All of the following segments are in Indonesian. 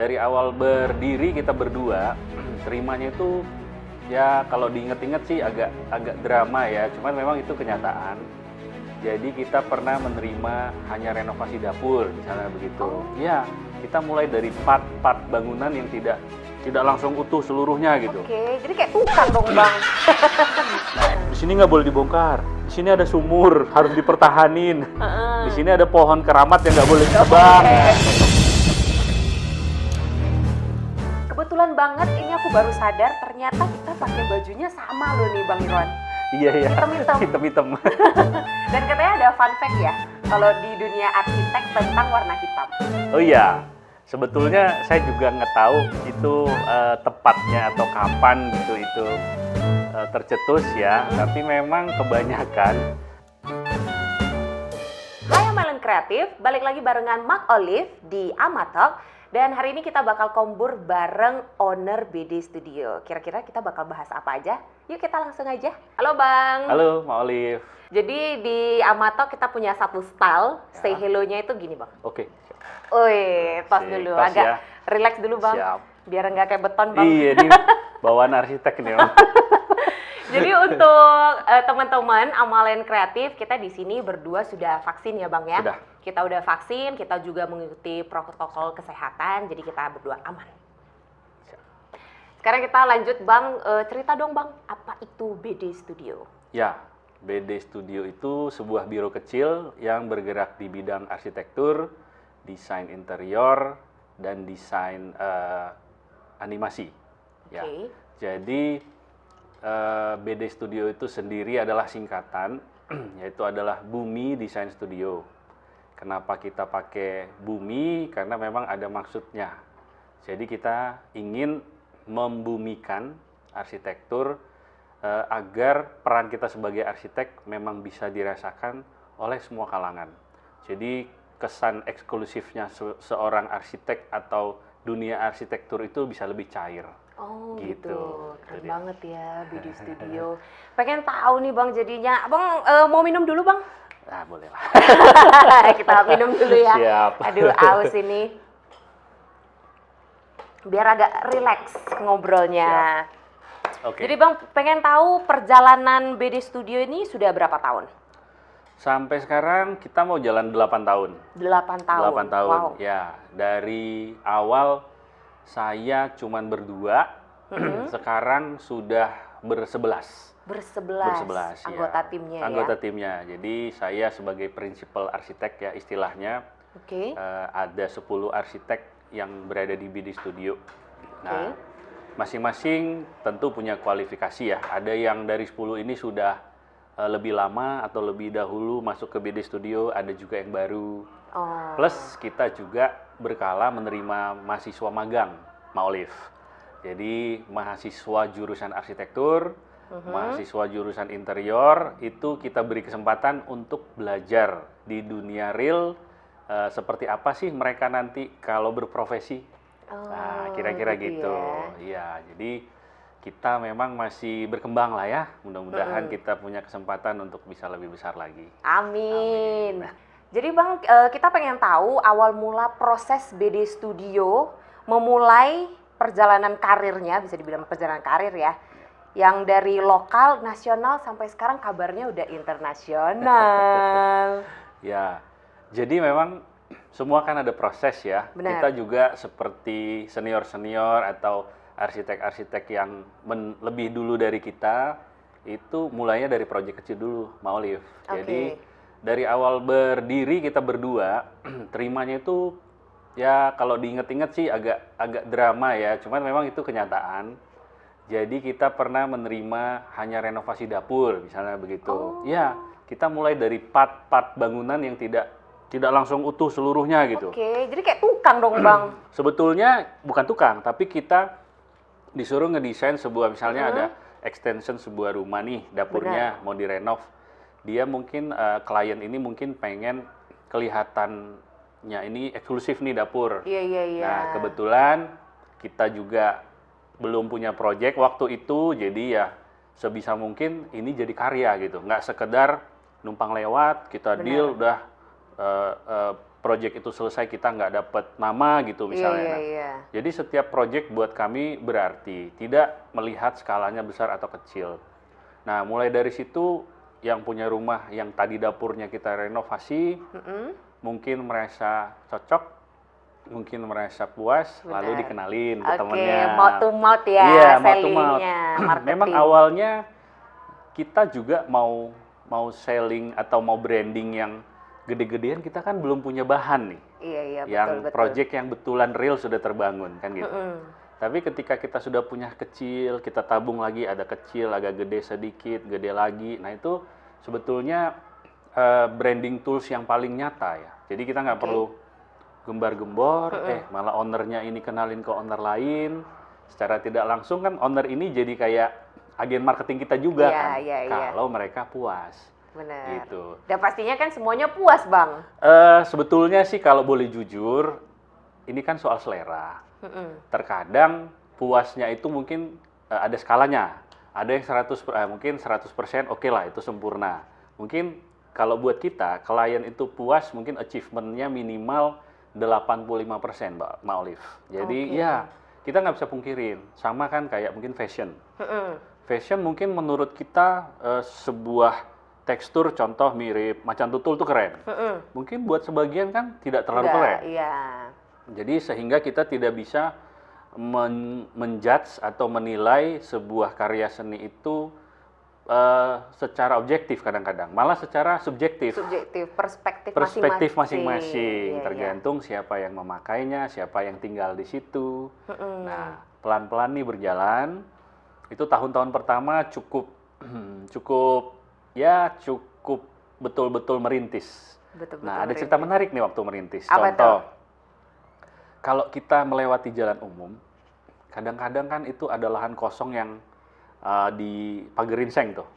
Dari awal berdiri kita berdua, terimanya itu ya kalau diinget-inget sih agak drama ya, cuman memang itu kenyataan. Jadi kita pernah menerima hanya renovasi dapur, misalnya begitu. Ya, kita mulai dari part-part bangunan yang tidak langsung utuh seluruhnya gitu. Oke, jadi kayak tukang dong Bang. Nah, di sini nggak boleh dibongkar. Di sini ada sumur, harus dipertahanin. Di sini ada pohon keramat yang nggak boleh ditebang. Kebetulan banget ini aku baru sadar ternyata kita pakai bajunya sama loh nih Bang Irwan. Iya. Hitam-hitam. Hitam-hitam. Dan katanya ada fun fact ya, kalau di dunia arsitek tentang warna hitam. Oh iya, sebetulnya saya juga nggak tahu itu tepatnya atau kapan gitu itu tercetus ya. Tapi memang kebanyakan. Hai Amalan Kreatif, balik lagi barengan Mark Olive di Amatalk. Dan hari ini kita bakal kombur bareng owner BD Studio. Kira-kira kita bakal bahas apa aja? Yuk kita langsung aja. Halo Bang. Halo, Mak Olive. Jadi di Amatalk kita punya satu style, say hello-nya itu gini Bang. Oke. Wih, tos Asik, dulu, tos agak ya. relax dulu Bang. Siap. Biar nggak kayak beton Bang. Iya, ini bawaan arsitek nih, Om. Jadi untuk teman-teman Amalan Kreatif, kita di sini berdua sudah vaksin ya Bang ya? Sudah. Kita udah vaksin, kita juga mengikuti protokol kesehatan, jadi kita berdua aman. Sekarang kita lanjut Bang, cerita dong Bang, apa itu BD Studio? Ya, BD Studio itu sebuah biro kecil yang bergerak di bidang arsitektur, desain interior, dan desain animasi. Ya. Oke. Jadi BD Studio itu sendiri adalah singkatan, yaitu adalah Bumi Desain Studio. Kenapa kita pakai bumi? Karena memang ada maksudnya. Jadi kita ingin membumikan arsitektur agar peran kita sebagai arsitek memang bisa dirasakan oleh semua kalangan. Jadi kesan eksklusifnya seorang arsitek atau dunia arsitektur itu bisa lebih cair. Oh gitu, keren dia. banget ya BD Studio. Pengen tahu nih Bang jadinya, Bang mau minum dulu Bang? Nah, boleh lah. Kita minum dulu ya. Siap. Aduh, aus ini. Biar agak rileks ngobrolnya. Oke. Jadi Bang, pengen tahu perjalanan BD Studio ini sudah berapa tahun? Sampai sekarang kita mau jalan 8 tahun. 8 tahun. 8 tahun. Wow. Ya, dari awal saya cuman berdua, sekarang sudah bersebelas. Bersebelas anggota ya. timnya Anggota ya. timnya. Jadi saya sebagai principal arsitek ya istilahnya. Oke. Ada 10 arsitek yang berada di BD Studio. Nah, masing-masing tentu punya kualifikasi ya. Ada yang dari 10 ini sudah lebih lama atau lebih dahulu masuk ke BD Studio, ada juga yang baru. Oh. Plus kita juga berkala menerima mahasiswa magang, Mak Olive. Jadi mahasiswa jurusan arsitektur, mahasiswa jurusan interior, itu kita beri kesempatan untuk belajar di dunia real, seperti apa sih mereka nanti kalau berprofesi. Nah, kira-kira gitu. Iya, jadi kita memang masih berkembang lah ya. Mudah-mudahan kita punya kesempatan untuk bisa lebih besar lagi. Amin. Jadi Bang, kita pengen tahu awal mula proses BD Studio memulai perjalanan karirnya, bisa dibilang perjalanan karir ya, yang dari lokal, nasional, sampai sekarang kabarnya udah internasional. Ya, jadi memang semua kan ada proses ya. Benar. Kita juga seperti senior-senior atau arsitek-arsitek yang lebih dulu dari kita, itu mulainya dari proyek kecil dulu, Mak Olive. Jadi dari awal berdiri kita berdua, terimanya itu ya kalau diinget-inget sih agak drama ya, cuman memang itu kenyataan. Jadi kita pernah menerima hanya renovasi dapur, misalnya begitu. Ya, kita mulai dari part-part bangunan yang tidak langsung utuh seluruhnya gitu. Oke, jadi kayak tukang dong Bang. Sebetulnya bukan tukang, tapi kita disuruh ngedesain sebuah, misalnya ada extension sebuah rumah nih, dapurnya mau direnov. Dia mungkin, klien ini mungkin pengen kelihatannya ini eksklusif nih dapur. Iya. Nah, kebetulan kita juga belum punya project waktu itu, jadi ya sebisa mungkin ini jadi karya gitu. Nggak sekedar numpang lewat, kita deal udah project itu selesai kita nggak dapat nama gitu misalnya. Iya, Nah, iya. jadi setiap project buat kami berarti, tidak melihat skalanya besar atau kecil. Nah, mulai dari situ yang punya rumah yang tadi dapurnya kita renovasi, mungkin merasa cocok, mungkin merasa puas, lalu Benar. dikenalin ke Oke, temennya. mouth to mouth ya, Iya, mouth to mouth. sellingnya, marketing. Memang awalnya kita juga mau selling atau mau branding yang gede-gedean, kita kan belum punya bahan nih. Iya, iya, Yang betul. project yang betulan real sudah terbangun kan gitu. Tapi ketika kita sudah punya kecil, kita tabung lagi, ada kecil, agak gede sedikit, gede lagi. Nah itu sebetulnya branding tools yang paling nyata ya. Jadi kita nggak perlu gembar-gembor, malah ownernya ini kenalin ke owner lain. Secara tidak langsung kan owner ini jadi kayak agen marketing kita juga Iya, kan. iya, iya. Kalau mereka puas. Benar. Gitu. Dan pastinya kan semuanya puas, Bang. Sebetulnya sih kalau boleh jujur, ini kan soal selera. Terkadang puasnya itu mungkin ada skalanya. Ada yang 100, mungkin 100% oke lah, itu sempurna. Mungkin kalau buat kita, klien itu puas, mungkin achievement-nya minimal 85%, Mbak Olive. Jadi ya, kita nggak bisa pungkirin. Sama kan kayak mungkin fashion. Fashion mungkin menurut kita sebuah tekstur contoh mirip macan tutul itu keren. Mungkin buat sebagian kan tidak terlalu keren. Iya. Jadi sehingga kita tidak bisa menjudge atau menilai sebuah karya seni itu secara objektif kadang-kadang, malah secara subjektif. Subjektif, Perspektif masing-masing, Iya, tergantung siapa yang memakainya, siapa yang tinggal di situ. Nah, pelan-pelan nih berjalan. Itu tahun-tahun pertama cukup betul-betul merintis. Betul-betul Nah, ada cerita menarik nih waktu merintis. Apa Contoh, kalau kita melewati jalan umum, kadang-kadang kan itu ada lahan kosong yang dipagerin seng tuh.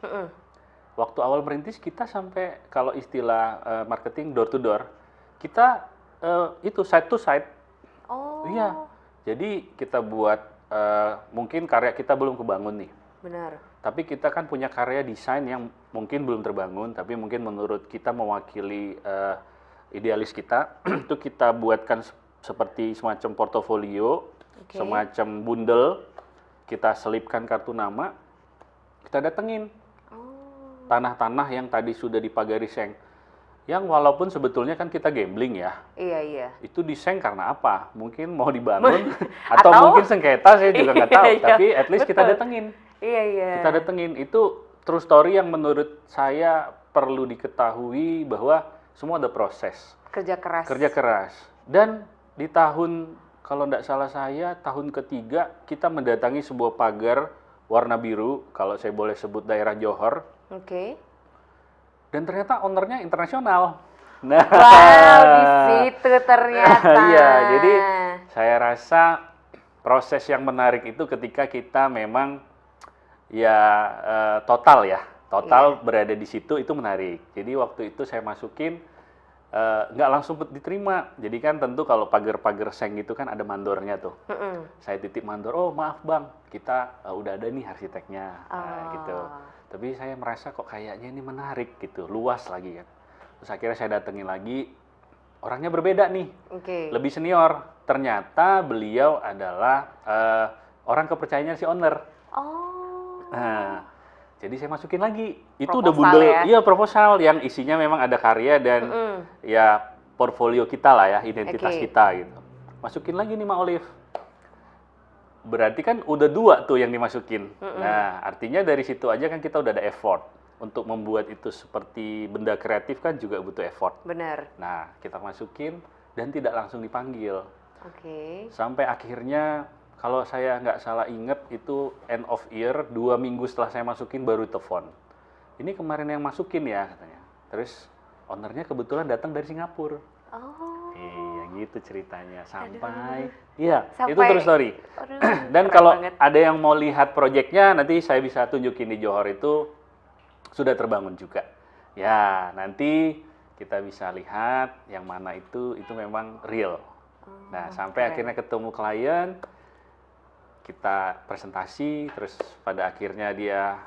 Waktu awal merintis kita sampai kalau istilah marketing door to door, kita itu side to side. Oh. Iya. Jadi kita buat mungkin karya kita belum kebangun nih. Benar. Tapi kita kan punya karya desain yang mungkin belum terbangun, tapi mungkin menurut kita mewakili idealis kita. Itu kita buatkan seperti semacam portofolio, semacam bundle. Kita selipkan kartu nama, kita datengin tanah-tanah yang tadi sudah dipagari seng. Yang walaupun sebetulnya kan kita gambling ya. Iya, iya. Itu diseng karena apa? Mungkin mau dibangun atau mungkin sengketa, saya juga nggak tahu. Iya, Tapi at least kita datengin. Iya, iya. Kita datengin. Itu true story yang menurut saya perlu diketahui bahwa semua ada proses. Kerja keras. Kerja keras. Dan di tahun, kalau tidak salah saya, tahun ketiga kita mendatangi sebuah pagar warna biru, kalau saya boleh sebut daerah Johor. Oke. Dan ternyata ownernya internasional. Nah, Wow, di situ ternyata. iya, jadi saya rasa proses yang menarik itu ketika kita memang ya total berada di situ, itu menarik. Jadi waktu itu saya masukin nggak langsung diterima. Jadi kan tentu kalau pagar-pagar seng gitu kan ada mandornya tuh. Saya titip mandor, oh maaf bang, kita udah ada nih arsiteknya, gitu. Tapi saya merasa kok kayaknya ini menarik gitu, luas lagi kan. Terus akhirnya saya datengin lagi, orangnya berbeda nih, lebih senior. Ternyata beliau adalah orang kepercayaannya si owner. Nah, jadi saya masukin lagi. Itu udah bundel, iya proposal yang isinya memang ada karya dan ya portfolio kita lah ya, identitas kita gitu. Masukin lagi nih Mak Olive. Berarti kan udah 2 tuh yang dimasukin. Nah, artinya dari situ aja kan kita udah ada effort. Untuk membuat itu seperti benda kreatif kan juga butuh effort. Benar. Nah, kita masukin dan tidak langsung dipanggil. Sampai akhirnya, kalau saya nggak salah inget, itu end of year, 2 minggu setelah saya masukin baru telepon. Ini kemarin yang masukin ya, katanya. Terus, ownernya kebetulan datang dari Singapura. Iya, gitu ceritanya. Sampai itu true story. Dan kalau ada yang mau lihat proyeknya, nanti saya bisa tunjukin di Johor itu sudah terbangun juga. Ya, nanti kita bisa lihat yang mana itu memang real. Nah, sampai akhirnya ketemu klien, kita presentasi, terus pada akhirnya dia,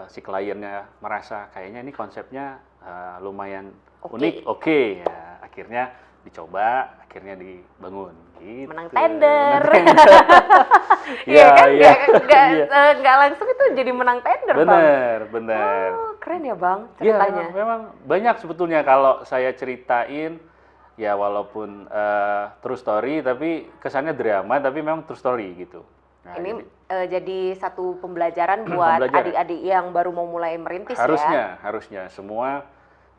si kliennya merasa kayaknya ini konsepnya lumayan unik, ya, akhirnya dicoba, akhirnya dibangun. Gitu. Menang tender. Iya, Iya kan, iya. nggak langsung itu jadi menang tender, Bang. Bener. Oh, keren ya, Bang, Iya, ceritanya. memang banyak sebetulnya kalau saya ceritain, ya walaupun true story, tapi kesannya drama, tapi memang true story gitu. Nah, Ini jadi satu pembelajaran buat Pembelajaran. adik-adik yang baru mau mulai merintis ya. harusnya semua,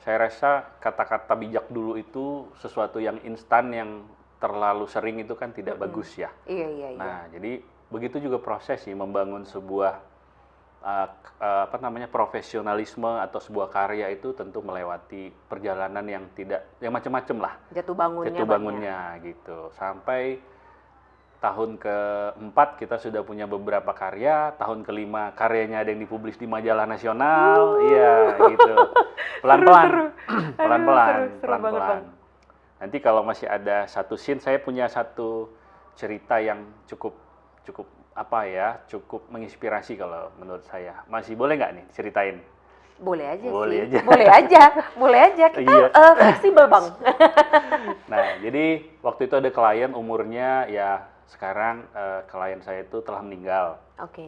saya rasa kata-kata bijak dulu itu sesuatu yang instan, yang terlalu sering itu kan tidak bagus ya. Iya. Nah, jadi begitu juga proses sih membangun sebuah profesionalisme atau sebuah karya itu tentu melewati perjalanan yang macam-macam lah. Jatuh bangunnya bangunnya gitu. Sampai tahun keempat kita sudah punya beberapa karya, tahun kelima karyanya ada yang dipublis di majalah nasional, iya gitu. Pelan-pelan, seru banget, Bang. Nanti kalau masih ada satu scene, saya punya satu cerita yang cukup menginspirasi kalau menurut saya. Masih boleh nggak nih ceritain? Boleh aja Boleh sih. aja. Boleh aja. Kita Iya. fleksibel, Bang. Nah, jadi waktu itu ada klien umurnya ya sekarang klien saya itu telah meninggal. Oke.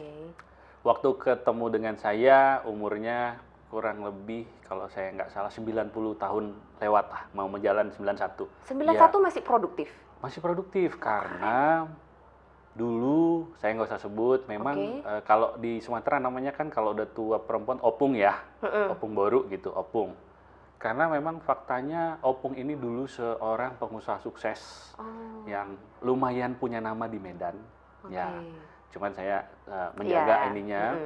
Waktu ketemu dengan saya umurnya kurang lebih kalau saya nggak salah 90 tahun lewat lah, mau menjalan 91. 91 masih produktif. Masih produktif karena dulu saya nggak usah sebut, memang kalau di Sumatera namanya kan kalau udah tua perempuan opung ya, opung baru gitu, opung. Karena memang faktanya opung ini dulu seorang pengusaha sukses yang lumayan punya nama di Medan. Ya, cuman saya menjaga ininya.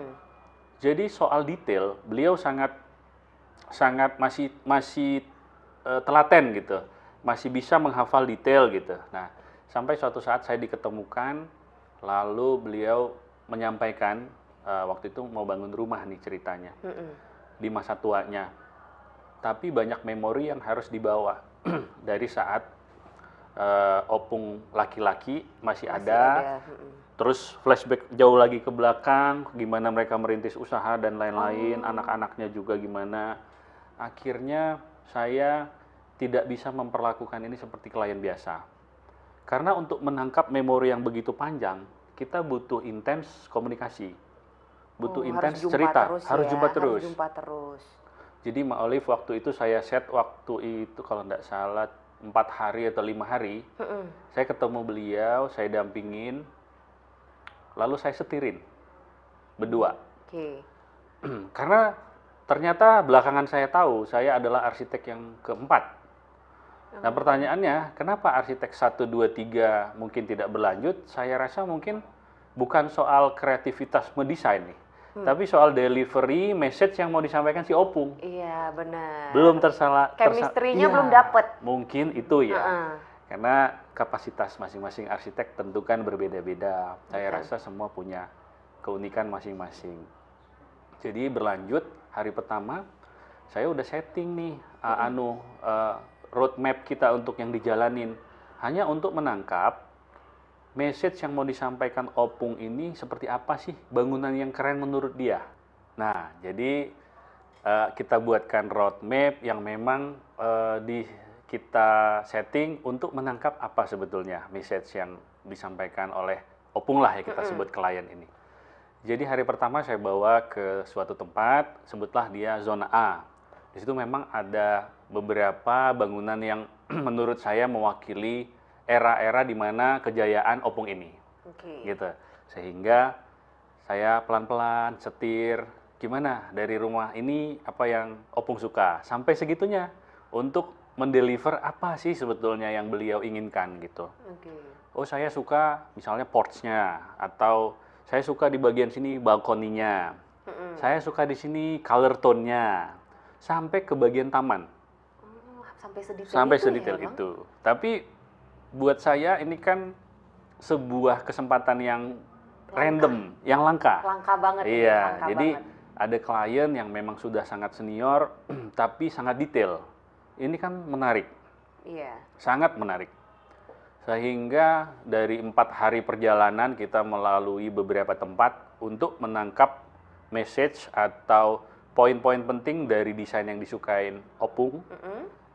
Jadi soal detail beliau sangat masih telaten gitu, masih bisa menghafal detail gitu. Nah, sampai suatu saat saya diketemukan, lalu beliau menyampaikan waktu itu mau bangun rumah nih ceritanya di masa tuanya. Tapi banyak memori yang harus dibawa dari saat opung laki-laki masih ada. Terus flashback jauh lagi ke belakang, gimana mereka merintis usaha dan lain-lain, anak-anaknya juga gimana. Akhirnya saya tidak bisa memperlakukan ini seperti klien biasa. Karena untuk menangkap memori yang begitu panjang, kita butuh intens komunikasi. Butuh intens cerita, harus jumpa terus. Jadi Mbak Olive, waktu itu saya set waktu itu kalau tidak salah 4 hari atau 5 hari, saya ketemu beliau, saya dampingin, lalu saya setirin berdua. Karena ternyata belakangan saya tahu saya adalah arsitek yang keempat. Nah, pertanyaannya, kenapa arsitek 1, 2, 3 mungkin tidak berlanjut? Saya rasa mungkin bukan soal kreativitas mendesain nih, tapi soal delivery message yang mau disampaikan si opung. Iya, benar. Belum tersalah. Chemistry-nya belum dapet. Mungkin itu ya. Karena kapasitas masing-masing arsitek tentu kan berbeda-beda. Saya rasa semua punya keunikan masing-masing. Jadi berlanjut, hari pertama saya udah setting nih roadmap kita untuk yang dijalanin. Hanya untuk menangkap message yang mau disampaikan opung ini seperti apa sih, bangunan yang keren menurut dia. Nah, jadi kita buatkan roadmap yang memang kita setting untuk menangkap apa sebetulnya message yang disampaikan oleh opung lah ya kita sebut klien ini. Jadi hari pertama saya bawa ke suatu tempat, sebutlah dia zona A. Di situ memang ada beberapa bangunan yang menurut saya mewakili era-era di mana kejayaan opung ini. Gitu. Sehingga saya pelan-pelan setir, gimana dari rumah ini apa yang opung suka. Sampai segitunya untuk mendeliver apa sih sebetulnya yang beliau inginkan gitu. Oh, saya suka misalnya porch-nya, atau saya suka di bagian sini balkoninya. Saya suka di sini color tone-nya. Sampai ke bagian taman. Sampai sedetail itu. Tapi buat saya ini kan sebuah kesempatan yang random, yang langka. Langka banget. Iya, jadi ada klien yang memang sudah sangat senior, tapi sangat detail. Ini kan menarik. Iya. Sangat menarik. Sehingga dari 4 hari perjalanan kita melalui beberapa tempat untuk menangkap message atau poin-poin penting dari desain yang disukain opung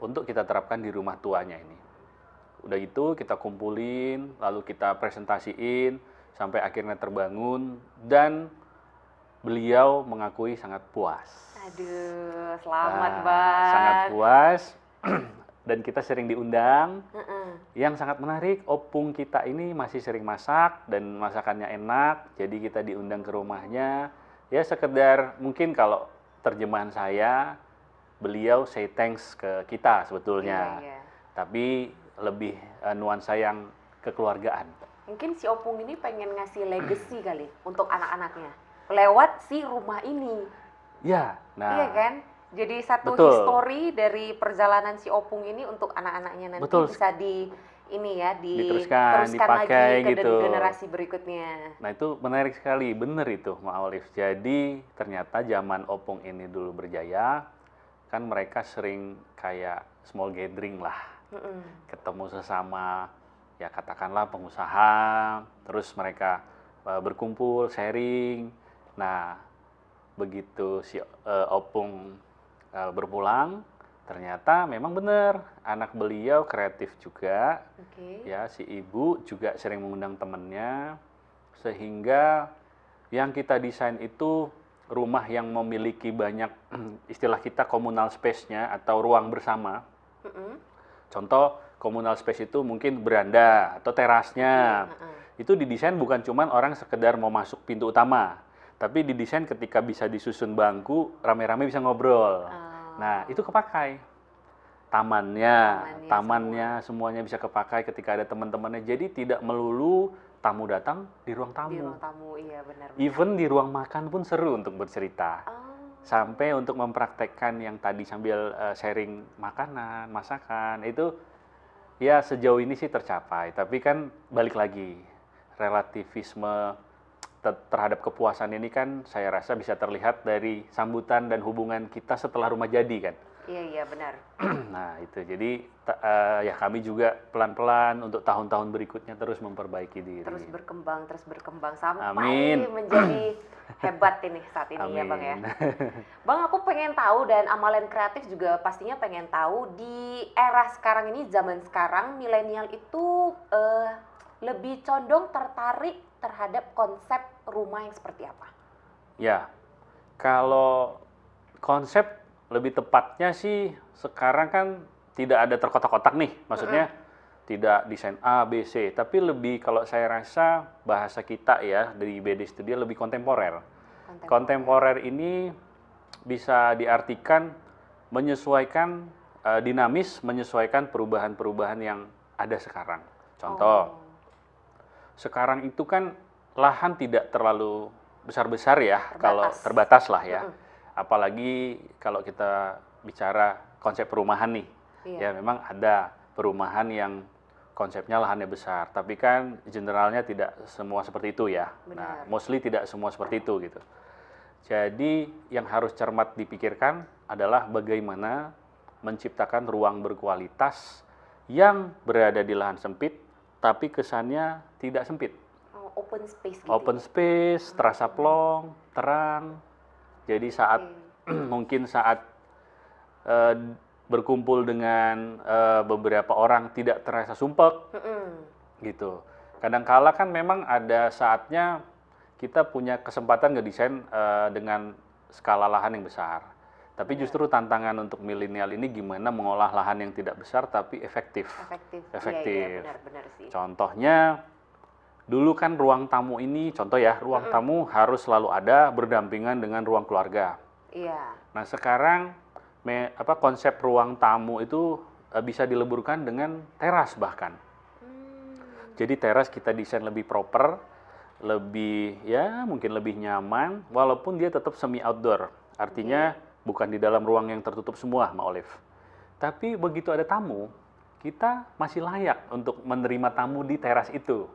untuk kita terapkan di rumah tuanya ini. Udah itu kita kumpulin, lalu kita presentasiin sampai akhirnya terbangun dan beliau mengakui sangat puas. Aduh, selamat Nah, Bang. sangat puas dan kita sering diundang. Heeh. Yang sangat menarik, opung kita ini masih sering masak dan masakannya enak, jadi kita diundang ke rumahnya. Ya sekedar mungkin kalau terjemahan saya, beliau say thanks ke kita sebetulnya. Iya, iya. Tapi lebih nuansa yang kekeluargaan. Mungkin si Opung ini pengen ngasih legacy kali untuk anak-anaknya lewat si rumah ini. Ya, nah Iya kan? Jadi satu betul. history dari perjalanan si Opung ini untuk anak-anaknya nanti Betul. bisa Diteruskan, diteruskan dipakai lagi ke gitu. generasi berikutnya. Nah itu menarik sekali, bener itu Mak Olive. Jadi ternyata zaman opung ini dulu berjaya, kan mereka sering kayak small gathering lah, Mm-mm. ketemu sesama, ya katakanlah pengusaha, terus mereka berkumpul, sharing. Nah begitu si opung berpulang, ternyata memang benar anak beliau kreatif juga. Oke. Ya, si ibu juga sering mengundang temannya, sehingga yang kita desain itu rumah yang memiliki banyak istilah kita communal space-nya atau ruang bersama. Mm-mm. Contoh communal space itu mungkin beranda atau terasnya. Itu didesain bukan cuman orang sekedar mau masuk pintu utama, tapi didesain ketika bisa disusun bangku, rame-rame bisa ngobrol. Nah, itu kepakai. Tamannya semuanya bisa kepakai ketika ada teman-temannya. Jadi tidak melulu tamu datang di ruang tamu. Di ruang tamu, iya benar. Even di ruang makan pun seru untuk bercerita. Oh. Sampai untuk mempraktekkan yang tadi sambil sharing makanan, masakan, itu ya sejauh ini sih tercapai. Tapi kan balik lagi, relativisme terhadap kepuasan ini kan saya rasa bisa terlihat dari sambutan dan hubungan kita setelah rumah jadi kan. Iya benar. Nah itu jadi ya kami juga pelan-pelan untuk tahun-tahun berikutnya terus memperbaiki diri. Terus berkembang sampai Amin. menjadi hebat ini saat ini. Amin. Ya Bang ya. Bang, aku pengen tahu dan Amalen Kreatif juga pastinya pengen tahu di era sekarang ini, zaman sekarang milenial itu lebih condong tertarik terhadap konsep rumah yang seperti apa? Ya, kalau konsep lebih tepatnya sih sekarang kan tidak ada terkotak-kotak nih, maksudnya tidak desain A, B, C, tapi lebih kalau saya rasa bahasa kita ya dari BD Studio lebih kontemporer. Kontemporer ini bisa diartikan menyesuaikan dinamis, menyesuaikan perubahan-perubahan yang ada sekarang. Contoh, sekarang itu kan lahan tidak terlalu besar-besar ya, kalau terbatas lah ya. Apalagi kalau kita bicara konsep perumahan nih, ya memang ada perumahan yang konsepnya lahannya besar, tapi kan generalnya tidak semua seperti itu ya. Nah, mostly tidak semua seperti itu gitu. Jadi yang harus cermat dipikirkan adalah bagaimana menciptakan ruang berkualitas yang berada di lahan sempit, tapi kesannya tidak sempit. Open space gitu. Open space, terasa plong, terang. Jadi saat mungkin saat berkumpul dengan beberapa orang tidak terasa sumpek, gitu. Kadangkala kan memang ada saatnya kita punya kesempatan ngedesain dengan skala lahan yang besar. Tapi justru tantangan untuk milenial ini gimana mengolah lahan yang tidak besar tapi efektif. Iya, benar sih. Contohnya, dulu kan ruang tamu ini, contoh ya, ruang tamu harus selalu ada berdampingan dengan ruang keluarga. Iya. Nah sekarang konsep ruang tamu itu bisa dileburkan dengan teras bahkan. Jadi teras kita desain lebih proper, lebih ya mungkin lebih nyaman, walaupun dia tetap semi outdoor. Artinya bukan di dalam ruang yang tertutup semua, Mbak Olive. Tapi begitu ada tamu, kita masih layak untuk menerima tamu di teras itu.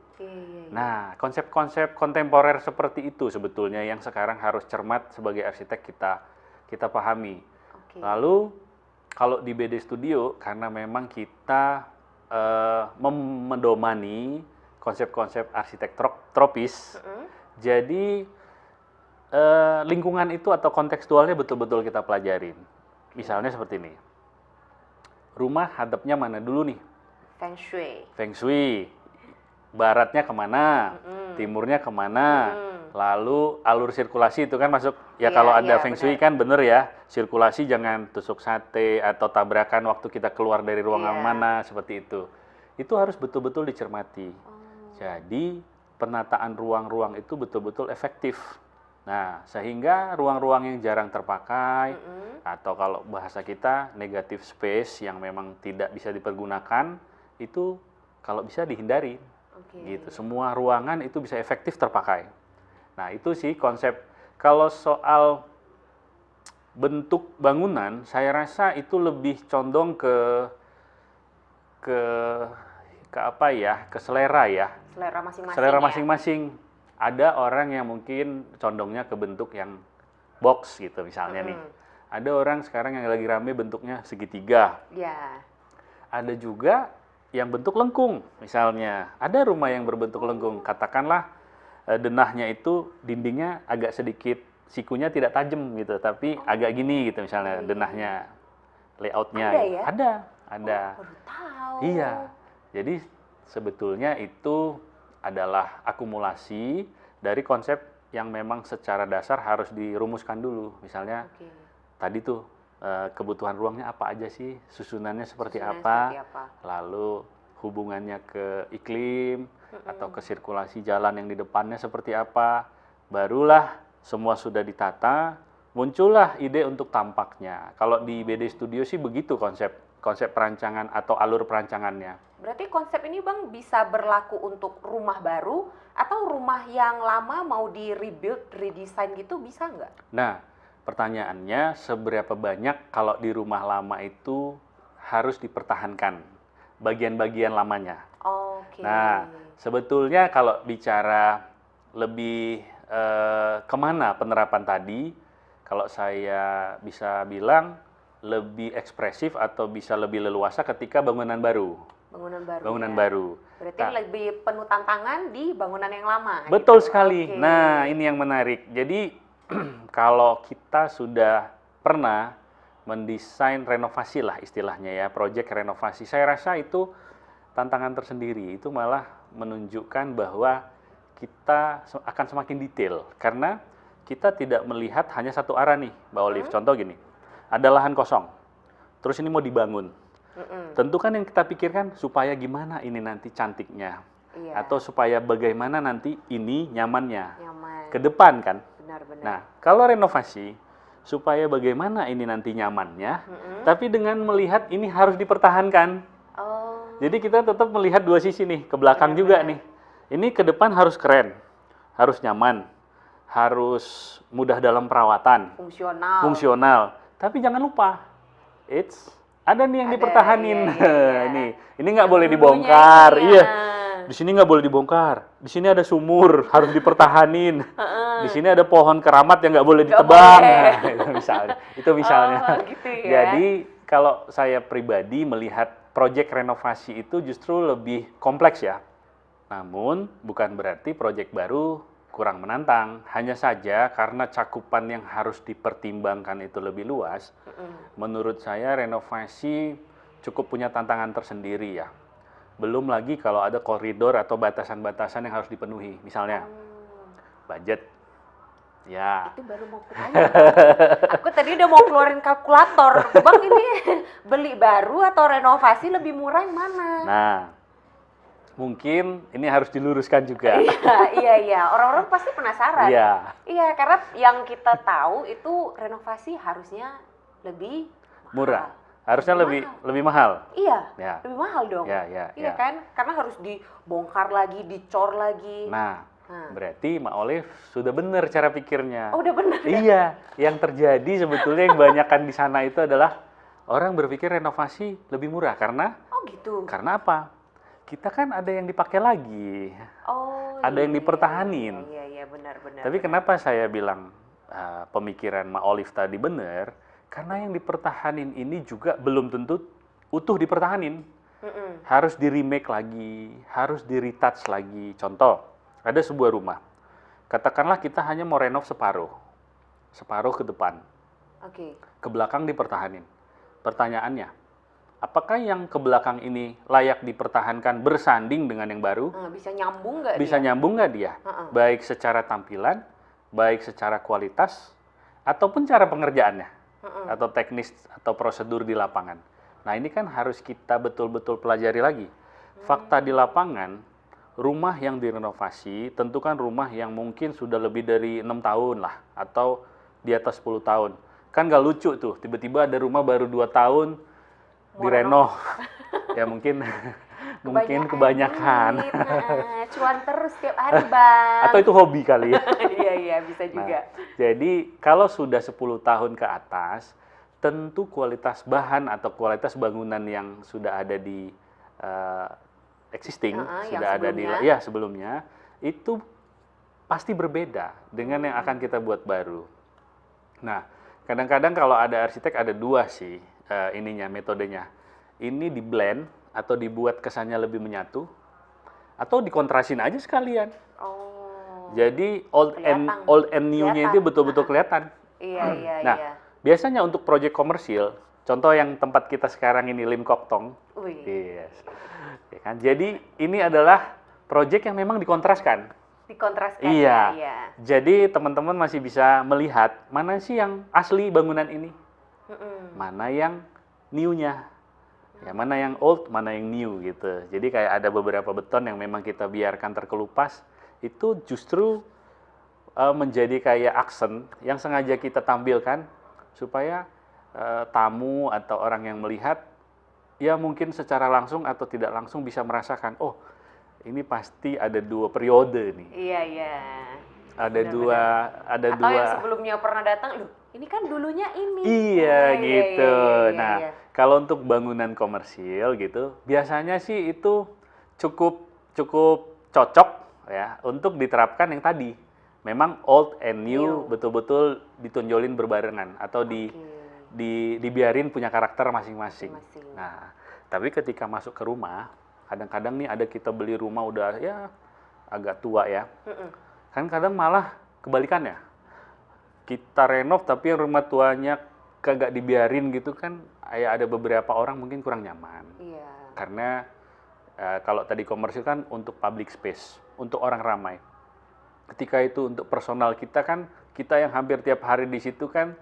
Nah, konsep-konsep kontemporer seperti itu sebetulnya yang sekarang harus cermat sebagai arsitek kita pahami. Lalu kalau di BD Studio, karena memang kita mendomani konsep-konsep arsitek tropis, jadi lingkungan itu atau kontekstualnya betul-betul kita pelajarin. Misalnya seperti ini, rumah hadapnya mana dulu nih? Feng Shui. Feng Shui. Baratnya kemana, timurnya kemana, lalu alur sirkulasi itu kan masuk. Ya Iya, kalau ada iya, Feng Shui benar. kan bener ya, sirkulasi jangan tusuk sate atau tabrakan waktu kita keluar dari ruangan Iya. mana, seperti itu. Itu harus betul-betul dicermati. Oh. Jadi penataan ruang-ruang itu betul-betul efektif. Nah, sehingga ruang-ruang yang jarang terpakai, atau kalau bahasa kita negative space yang memang tidak bisa dipergunakan, itu kalau bisa dihindari. Oke. Gitu. Semua ruangan itu bisa efektif terpakai. Nah, itu sih konsep. Kalau soal bentuk bangunan, saya rasa itu lebih condong ke apa ya? Ke selera ya. Selera masing-masing. Selera ya? masing-masing. Ada orang yang mungkin condongnya ke bentuk yang box gitu misalnya nih. Ada orang sekarang yang lagi rame bentuknya segitiga. Ya. Ada juga yang bentuk lengkung misalnya. Ada rumah yang berbentuk lengkung. Katakanlah denahnya itu dindingnya agak sedikit, sikunya tidak tajam gitu, tapi agak gini gitu misalnya denahnya, layoutnya. Ada gitu. ya? Ada. Baru tahu. Iya. Jadi sebetulnya itu adalah akumulasi dari konsep yang memang secara dasar harus dirumuskan dulu. Misalnya Oke. tadi tuh kebutuhan ruangnya apa aja sih, susunannya seperti Susunannya apa, seperti apa. lalu hubungannya ke iklim atau ke sirkulasi jalan yang di depannya seperti apa, barulah semua sudah ditata, muncullah ide untuk tampaknya. Kalau di BD Studio sih begitu konsep perancangan atau alur perancangannya. Berarti konsep ini Bang bisa berlaku untuk rumah baru atau rumah yang lama mau di rebuild, redesign gitu bisa nggak? Nah, pertanyaannya seberapa banyak kalau di rumah lama itu harus dipertahankan bagian-bagian lamanya. Oke. Nah, sebetulnya kalau bicara lebih kemana penerapan tadi, kalau saya bisa bilang lebih ekspresif atau bisa lebih leluasa ketika bangunan baru. Bangunan Bangunan baru. Berarti Nah, lebih penuh tantangan di bangunan yang lama. betul gitu. sekali. Oke. Nah, ini yang menarik. Jadi, kalau kita sudah pernah mendesain renovasi lah istilahnya ya, proyek renovasi, saya rasa itu tantangan tersendiri. Itu malah menunjukkan bahwa kita akan semakin detail. Karena kita tidak melihat hanya satu arah nih, Mbak Olive. Contoh gini, ada lahan kosong, terus ini mau dibangun. Tentu kan yang kita pikirkan supaya gimana ini nanti cantiknya, Iya. atau supaya bagaimana nanti ini nyamannya Nyaman. ke depan kan. Benar-benar. Nah, kalau renovasi supaya bagaimana ini nanti nyamannya, tapi dengan melihat ini harus dipertahankan. Oh. Jadi kita tetap melihat dua sisi nih, ke belakang juga nih. Ini ke depan harus keren, harus nyaman, harus mudah dalam perawatan, Fungsional. fungsional. Tapi jangan lupa, ada nih yang Ada, dipertahanin. iya. Nih, ini nggak boleh Dulunya dibongkar. ini, Iya. ya. Di sini nggak boleh dibongkar. Di sini ada sumur, harus dipertahanin. Di sini ada pohon keramat yang nggak boleh Nggak ditebang. boleh. Nah, itu misalnya. Itu misalnya. Oh, gitu ya. Jadi kalau saya pribadi melihat proyek renovasi itu justru lebih kompleks ya. Namun bukan berarti proyek baru kurang menantang. Hanya saja karena cakupan yang harus dipertimbangkan itu lebih luas, menurut saya renovasi cukup punya tantangan tersendiri ya. Belum lagi kalau ada koridor atau batasan-batasan yang harus dipenuhi. Misalnya budget. Ya. Itu baru mau kutanya. Aku tadi udah mau keluarin kalkulator. Bang, ini beli baru atau renovasi lebih murah yang mana? Nah, mungkin ini harus diluruskan juga. Iya. Orang-orang pasti penasaran. Iya. Iya, karena yang kita tahu itu renovasi harusnya lebih Murah. mahal. Harusnya lebih mahal. Iya, Ya. lebih mahal dong. Ya. Iya kan? Karena harus dibongkar lagi, dicor lagi. Nah, berarti Mak Olive sudah benar cara pikirnya. Oh, udah benar. Iya, yang terjadi sebetulnya yang kebanyakan di sana itu adalah orang berpikir renovasi lebih murah karena Oh, gitu. apa? Kita kan ada yang dipakai lagi, Oh, ada yang dipertahanin. Iya, benar. Tapi kenapa saya bilang pemikiran Mak Olive tadi benar? Karena yang dipertahanin ini juga belum tentu utuh dipertahanin. Harus di-remake lagi, harus di-retouch lagi. Contoh, ada sebuah rumah. Katakanlah kita hanya mau renov separuh ke depan. Oke. Ke belakang dipertahanin. Pertanyaannya, Apakah yang ke belakang ini layak dipertahankan bersanding dengan yang baru? Bisa nyambung nggak Bisa dia? nyambung nggak dia? Baik secara tampilan, baik secara kualitas, ataupun cara pengerjaannya, atau teknis atau prosedur di lapangan. Nah ini kan harus kita betul-betul pelajari lagi. Fakta di lapangan, rumah yang direnovasi tentu kan rumah yang mungkin sudah lebih dari 6 tahun lah, atau di atas 10 tahun. Kan nggak lucu tuh, tiba-tiba ada rumah baru 2 tahun, direnov. Ya mungkin mungkin kebanyakan. Cuan terus tiap hari, Bang. Atau itu hobi kali ya. Iya, bisa juga. Jadi kalau sudah 10 tahun ke atas, tentu kualitas bahan atau kualitas bangunan yang sudah ada di existing, sudah ada di sebelumnya, itu pasti berbeda dengan yang akan kita buat baru. Nah, kadang-kadang kalau ada arsitek ada dua sih metodenya. Ini di blend atau dibuat kesannya lebih menyatu, atau dikontrasin aja sekalian. Jadi old and new-nya itu betul-betul kelihatan. Iya. Nah, biasanya untuk proyek komersil, contoh yang tempat kita sekarang ini Lim Kok Tong. Yes. Ya kan? Jadi ini adalah proyek yang memang dikontraskan. Iya. Jadi teman-teman masih bisa melihat mana sih yang asli bangunan ini, mana yang new-nya. Ya, mana yang old, mana yang new gitu. Jadi kayak ada beberapa beton yang memang kita biarkan terkelupas, itu justru menjadi kayak aksen yang sengaja kita tampilkan supaya tamu atau orang yang melihat ya mungkin secara langsung atau tidak langsung bisa merasakan, oh ini pasti ada dua periode nih. Iya. Ada dua. Atau yang sebelumnya pernah datang, loh ini kan dulunya ini. Iya gitu. Nah, kalau untuk bangunan komersil gitu, biasanya sih itu cukup cocok ya untuk diterapkan yang tadi. Memang old and new betul-betul ditonjolin berbarengan atau dibiarin punya karakter masing-masing. Nah, tapi ketika masuk ke rumah, kadang-kadang nih ada kita beli rumah udah ya agak tua ya. Kan kadang malah kebalikannya. Kita renov tapi yang rumah tuanya kagak dibiarin gitu kan, ya ada beberapa orang mungkin kurang nyaman. Iya. Karena kalau tadi komersil kan untuk public space, untuk orang ramai. Ketika itu untuk personal kita kan, kita yang hampir tiap hari di situ kan,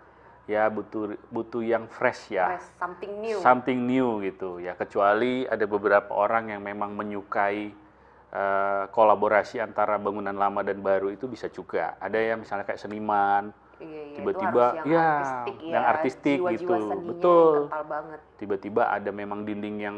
ya butuh yang fresh ya. Fresh, something new gitu ya. Kecuali ada beberapa orang yang memang menyukai kolaborasi antara bangunan lama dan baru, itu bisa juga. Ada yang misalnya kayak seniman. Tiba-tiba yang artistik gitu, betul. Tiba-tiba ada memang dinding yang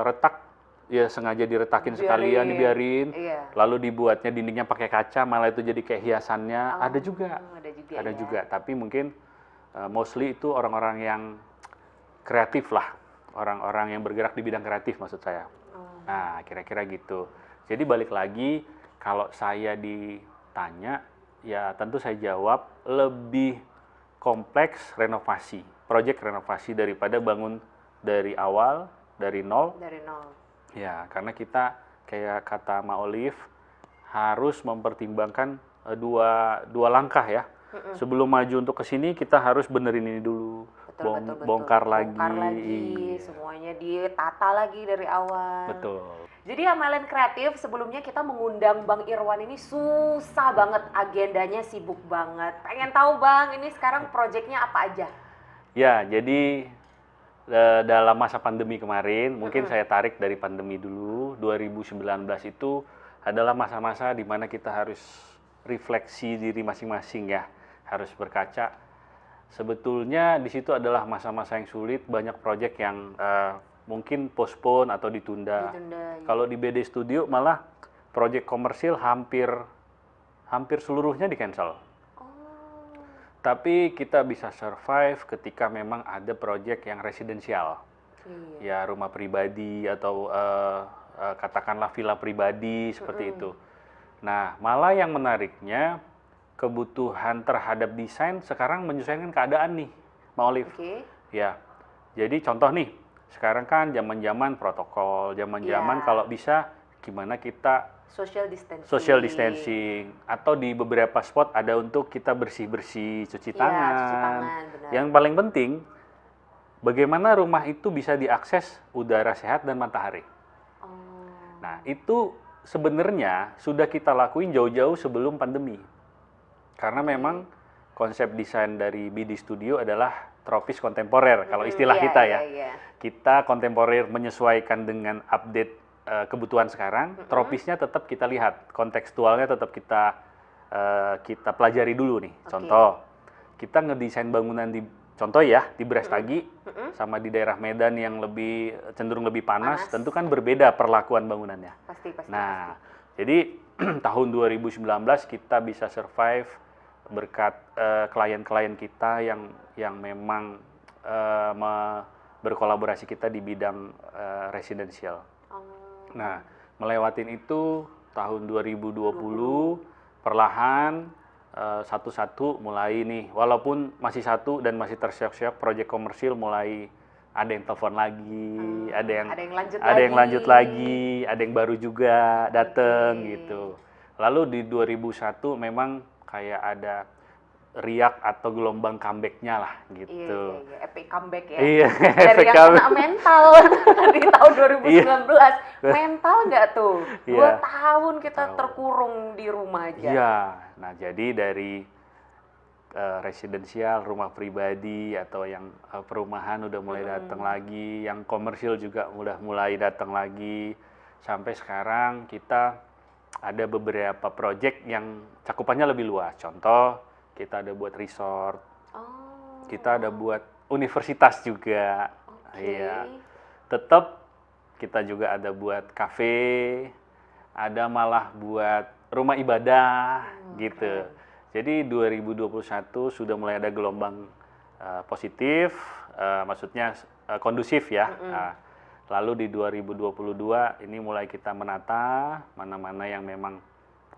retak, ya sengaja diretakin sekalian, dibiarin, lalu dibuatnya dindingnya pakai kaca, malah itu jadi kayak hiasannya. Ada juga. Tapi mungkin mostly itu orang-orang yang kreatif lah, orang-orang yang bergerak di bidang kreatif maksud saya. Nah, kira-kira gitu. Jadi balik lagi, kalau saya ditanya, ya tentu saya jawab lebih kompleks proyek renovasi daripada bangun dari awal, dari nol. Ya, karena kita kayak kata Ma Olive harus mempertimbangkan dua langkah ya. Sebelum maju untuk ke sini kita harus benerin ini dulu. Betul. Bongkar lagi. Semuanya ditata lagi dari awal. Betul. Jadi Amalan Kreatif, sebelumnya kita mengundang Bang Irwan ini susah banget, agendanya sibuk banget. Pengen tahu Bang, ini sekarang proyeknya apa aja? Ya, jadi dalam masa pandemi kemarin, mungkin saya tarik dari pandemi dulu, 2019 itu adalah masa-masa di mana kita harus refleksi diri masing-masing ya, harus berkaca. Sebetulnya di situ adalah masa-masa yang sulit, banyak proyek yang mungkin postpone atau ditunda. Kalau di BD Studio malah proyek komersil hampir seluruhnya di cancel. Tapi kita bisa survive ketika memang ada proyek yang residensial. Ya rumah pribadi atau katakanlah villa pribadi seperti itu. Nah, malah yang menariknya kebutuhan terhadap desain sekarang menyesuaikan keadaan nih, Ma Olive. Ya, jadi contoh nih, sekarang kan zaman-zaman protokol, zaman-zaman kalau bisa gimana kita social distancing, atau di beberapa spot ada untuk kita bersih-bersih, cuci tangan. Benar. Yang paling penting bagaimana rumah itu bisa diakses udara sehat dan matahari. Oh. Nah, itu sebenarnya sudah kita lakuin jauh-jauh sebelum pandemi. Karena memang konsep desain dari BD Studio adalah tropis kontemporer, kalau istilah Iya, kita iya, ya. iya. Kita kontemporer menyesuaikan dengan update kebutuhan sekarang, tropisnya tetap kita lihat, kontekstualnya tetap kita pelajari dulu nih. Oke. Contoh, kita ngedesain bangunan contoh ya, di Brastagi sama di daerah Medan yang cenderung lebih panas, Panas. tentu kan berbeda perlakuan bangunannya. Pasti. Nah, jadi tahun 2019 kita bisa survive berkat klien-klien kita yang memang berkolaborasi kita di bidang residensial. Nah, melewatin itu tahun 2020 perlahan satu-satu mulai nih, walaupun masih satu dan masih terseok-seok, proyek komersil mulai ada yang telepon lagi, ada yang lanjut lagi, ada yang baru juga dateng gitu. Lalu di 2001 memang kayak ada riak atau gelombang comeback-nya lah gitu. Iya, epic comeback ya. Iya, Dari epic yang comeback. kena mental di tahun 2019. Mental nggak tuh? 2 Iya. tahun kita Tahun. terkurung di rumah aja. Iya, nah jadi dari residensial, rumah pribadi atau yang perumahan udah mulai datang lagi, yang komersil juga udah mulai datang lagi, sampai sekarang kita ada beberapa proyek yang cakupannya lebih luas. Contoh, kita ada buat resort, Oh. kita ada buat universitas juga, Oke. iya. Tetap kita juga ada buat kafe, ada malah buat rumah ibadah gitu. Jadi 2021 sudah mulai ada gelombang positif, maksudnya kondusif ya. Nah, lalu di 2022 ini mulai kita menata mana-mana yang memang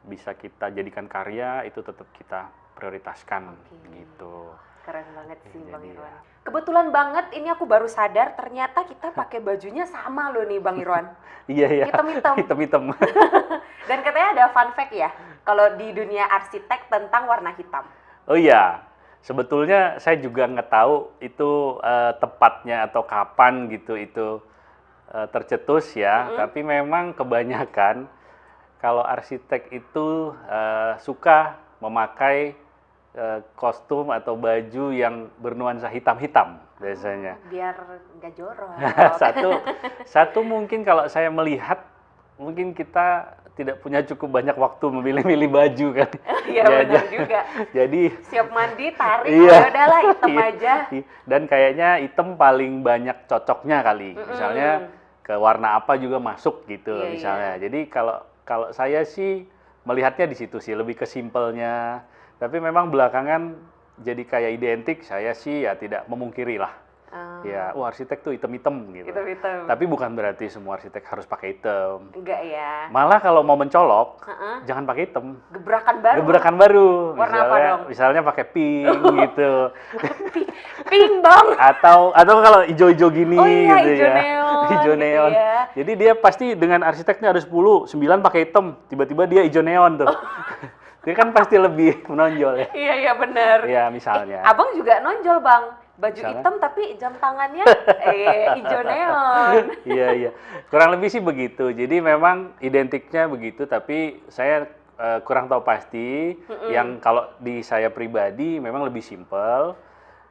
bisa kita jadikan karya, itu tetap kita prioritaskan gitu. Keren banget sih Bang Jadi Irwan. ya. Kebetulan banget ini aku baru sadar ternyata kita pakai bajunya sama loh nih Bang Irwan. Iya. Hitam-hitam. Hitam-hitam. Dan katanya ada fun fact ya, kalau di dunia arsitek tentang warna hitam. Oh iya, sebetulnya saya juga nggak tahu itu tepatnya atau kapan gitu itu tercetus ya. Tapi memang kebanyakan kalau arsitek itu suka memakai kostum atau baju yang bernuansa hitam-hitam biasanya. Biar nggak jorok. Satu mungkin kalau saya melihat, mungkin kita tidak punya cukup banyak waktu memilih-milih baju kan. Iya benar juga. Jadi Siap mandi, tarik, Iya. udahlah hitam Iya. aja. Dan kayaknya hitam paling banyak cocoknya kali. Misalnya ke warna apa juga masuk gitu Iya, misalnya. Jadi kalau saya sih melihatnya di situ sih, lebih ke simpelnya. Tapi memang belakangan jadi kayak identik, saya sih ya tidak memungkiri lah. Ya, arsitek tuh hitam-hitam gitu. Hitam-hitam. Tapi bukan berarti semua arsitek harus pakai hitam. Enggak ya. Malah kalau mau mencolok, jangan pakai hitam. Gebrakan baru. Gebrakan baru. Warna apa dong? Misalnya pakai pink gitu. Pink Bang. Atau kalau hijau-hijau gini Oh iya, gitu hijau ya. neon Hijau gitu neon. ya. Jadi dia pasti dengan arsiteknya ada 10, 9 pakai hitam, tiba-tiba dia hijau neon tuh. Dia kan pasti lebih menonjol ya. Iya benar. Iya, misalnya. Abang juga nonjol Bang. Baju Misalnya? hitam tapi jam tangannya hijau neon. Iya. Kurang lebih sih begitu. Jadi memang identiknya begitu, tapi saya kurang tahu pasti. Yang kalau di saya pribadi memang lebih simpel,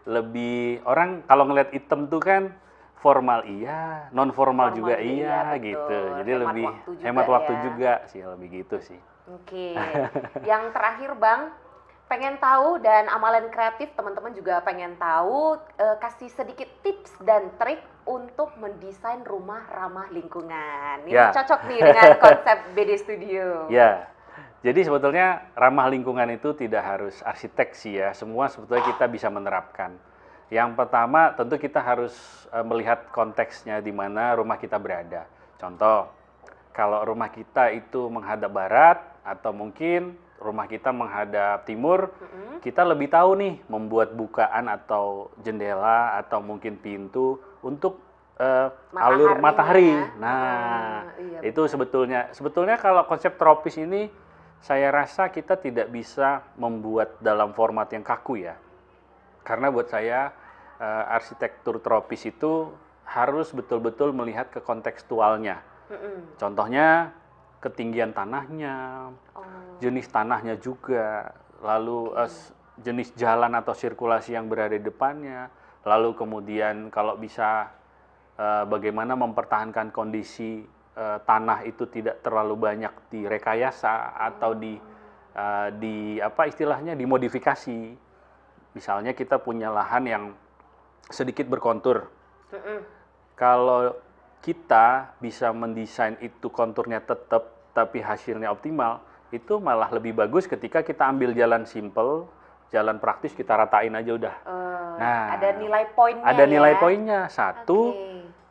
lebih orang kalau ngeliat hitam tuh kan formal iya, non formal juga iya betul. gitu. Jadi Hemat lebih waktu juga hemat waktu ya. juga sih, lebih gitu sih. Oke. Yang terakhir Bang, pengen tahu dan amalan kreatif teman-teman juga pengen tahu, kasih sedikit tips dan trik untuk mendesain rumah ramah lingkungan. Ini Ya. cocok nih dengan konsep BD Studio. Ya, jadi sebetulnya ramah lingkungan itu tidak harus arsitek sih ya, semua sebetulnya kita bisa menerapkan. Yang pertama tentu kita harus melihat konteksnya di mana rumah kita berada. Contoh, kalau rumah kita itu menghadap barat atau mungkin rumah kita menghadap timur, kita lebih tahu nih membuat bukaan atau jendela atau mungkin pintu untuk alur matahari. ya. Nah, Iya, itu sebetulnya kalau konsep tropis ini saya rasa kita tidak bisa membuat dalam format yang kaku ya. Karena buat saya arsitektur tropis itu harus betul-betul melihat ke kontekstualnya. Contohnya ketinggian tanahnya, jenis tanahnya juga, lalu jenis jalan atau sirkulasi yang berada di depannya, lalu kemudian kalau bisa bagaimana mempertahankan kondisi tanah itu tidak terlalu banyak direkayasa atau di apa istilahnya dimodifikasi. Misalnya kita punya lahan yang sedikit berkontur. Kalau kita bisa mendesain itu konturnya tetap tapi hasilnya optimal, itu malah lebih bagus ketika kita ambil jalan simple, jalan praktis kita ratain aja udah. Nah, ada nilai poinnya. Ada nilai poinnya. Satu,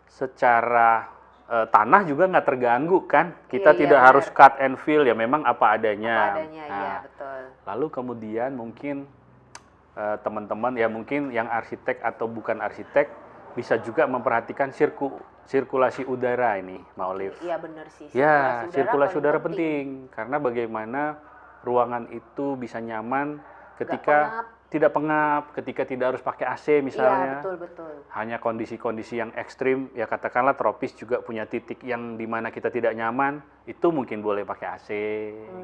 secara tanah juga nggak terganggu kan. Kita tidak harus cut and fill, ya memang apa adanya. Iya betul. Lalu kemudian mungkin teman-teman ya mungkin yang arsitek atau bukan arsitek bisa juga memperhatikan sirkulasi udara ini, Mbak Olive. Iya benar sih. Ya, sirkulasi udara penting karena bagaimana ruangan itu bisa nyaman ketika tidak pengap, ketika tidak harus pakai AC misalnya. Iya, betul. Hanya kondisi-kondisi yang ekstrim, ya katakanlah tropis juga punya titik yang dimana kita tidak nyaman, itu mungkin boleh pakai AC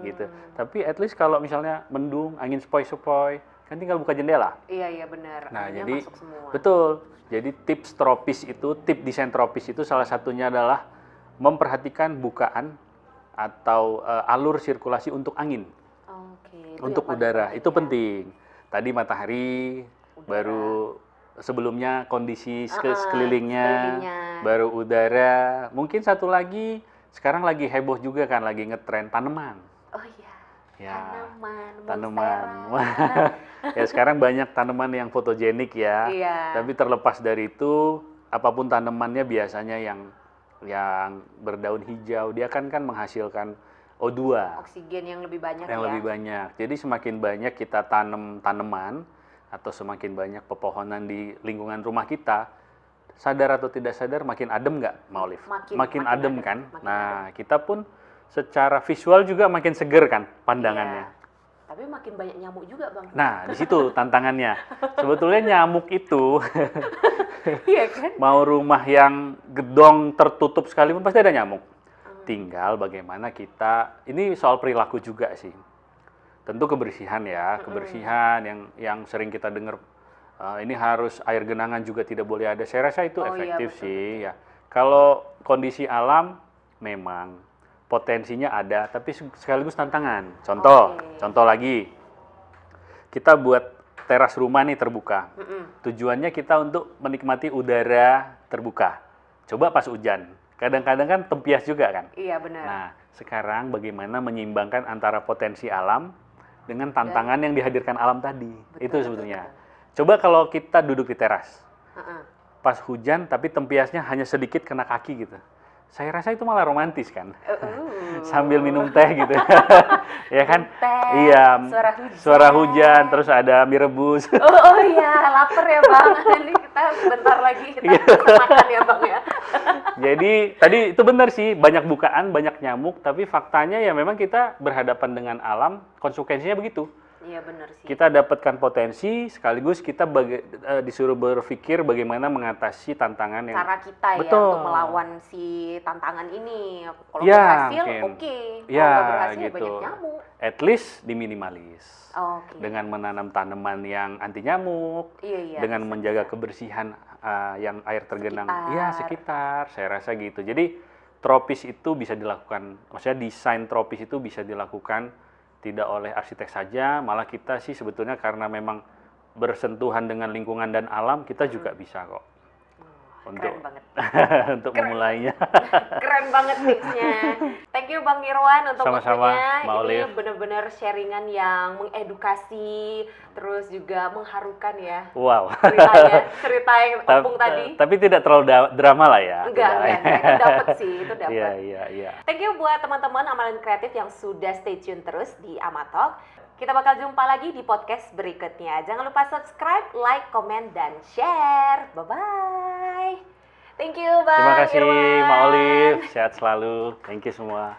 gitu. Tapi at least kalau misalnya mendung, angin sepoi-sepoi, kan tinggal buka jendela. Iya benar. Nah, anginnya jadi masuk semua. betul. Jadi tips tropis itu, tip desain tropis itu salah satunya adalah memperhatikan bukaan atau alur sirkulasi untuk angin. Untuk udara, itu penting. Tadi matahari, baru sebelumnya kondisi sekelilingnya, baru udara. Mungkin satu lagi, sekarang lagi heboh juga kan, lagi ngetren tanaman. Oh iya, ya, tanaman. Ya sekarang banyak tanaman yang fotogenik ya. Iya. Tapi terlepas dari itu, apapun tanamannya biasanya yang berdaun hijau, dia kan menghasilkan O2. Oksigen yang lebih banyak lebih banyak. Jadi semakin banyak kita tanam tanaman atau semakin banyak pepohonan di lingkungan rumah kita, sadar atau tidak sadar makin adem nggak, Mbak Olive? Makin adem kan? Nah, kita pun secara visual juga makin seger kan pandangannya. Iya. Tapi makin banyak nyamuk juga, Bang. Nah, di situ tantangannya. Sebetulnya nyamuk itu, iya kan? mau rumah yang gedong tertutup sekalipun pasti ada nyamuk. Tinggal bagaimana kita, ini soal perilaku juga sih. Tentu kebersihan ya, kebersihan yang sering kita dengar, ini harus air genangan juga tidak boleh ada. Saya rasa itu efektif sih ya. Kalau kondisi alam memang potensinya ada, tapi sekaligus tantangan. Contoh lagi, kita buat teras rumah nih terbuka. Tujuannya kita untuk menikmati udara terbuka. Coba pas hujan. Kadang-kadang kan tempias juga kan? Iya benar. Nah, sekarang bagaimana menyeimbangkan antara potensi alam dengan tantangan yang dihadirkan alam tadi. Itu sebetulnya. Coba kalau kita duduk di teras. Pas hujan tapi tempiasnya hanya sedikit kena kaki gitu. Saya rasa itu malah romantis kan. Sambil minum teh gitu. Ya kan? Teh, iya. Suara hujan, terus ada mie rebus. Oh iya, lapar ya Bang. Ini kita sebentar lagi kita makan ya Bang ya. Jadi tadi itu benar sih, banyak bukaan, banyak nyamuk, tapi faktanya ya memang kita berhadapan dengan alam, konsekuensinya begitu. Iya benar sih. Kita dapatkan potensi, sekaligus kita disuruh berpikir bagaimana mengatasi tantangan yang cara kita ya untuk melawan si tantangan ini. Kalau berhasil, oke. Kalau nggak berhasil, banyak nyamuk. At least diminimalis. Okay. Dengan menanam tanaman yang anti nyamuk, dengan menjaga kebersihan yang air tergenang, sekitar. Saya rasa gitu. Jadi tropis itu bisa dilakukan, maksudnya desain tropis itu bisa dilakukan tidak oleh arsitek saja, malah kita sih sebetulnya karena memang bersentuhan dengan lingkungan dan alam, kita juga bisa kok. Keren banget. Untuk memulainya. Keren banget tipsnya. Thank you Bang Irwan untuk waktunya. Ini benar-benar sharingan yang mengedukasi, terus juga mengharukan ya. Wow. Cerita yang opung tadi. Tapi tidak terlalu drama lah ya. Enggak. Itu dapat sih, itu dapat. Iya. Thank you buat teman-teman amalan kreatif yang sudah stay tune terus di Amatalk. Kita bakal jumpa lagi di podcast berikutnya. Jangan lupa subscribe, like, komen, dan share. Bye-bye. Thank you, Bang Terima kasih, Irwan. Mbak Olive. Sehat selalu. Thank you semua.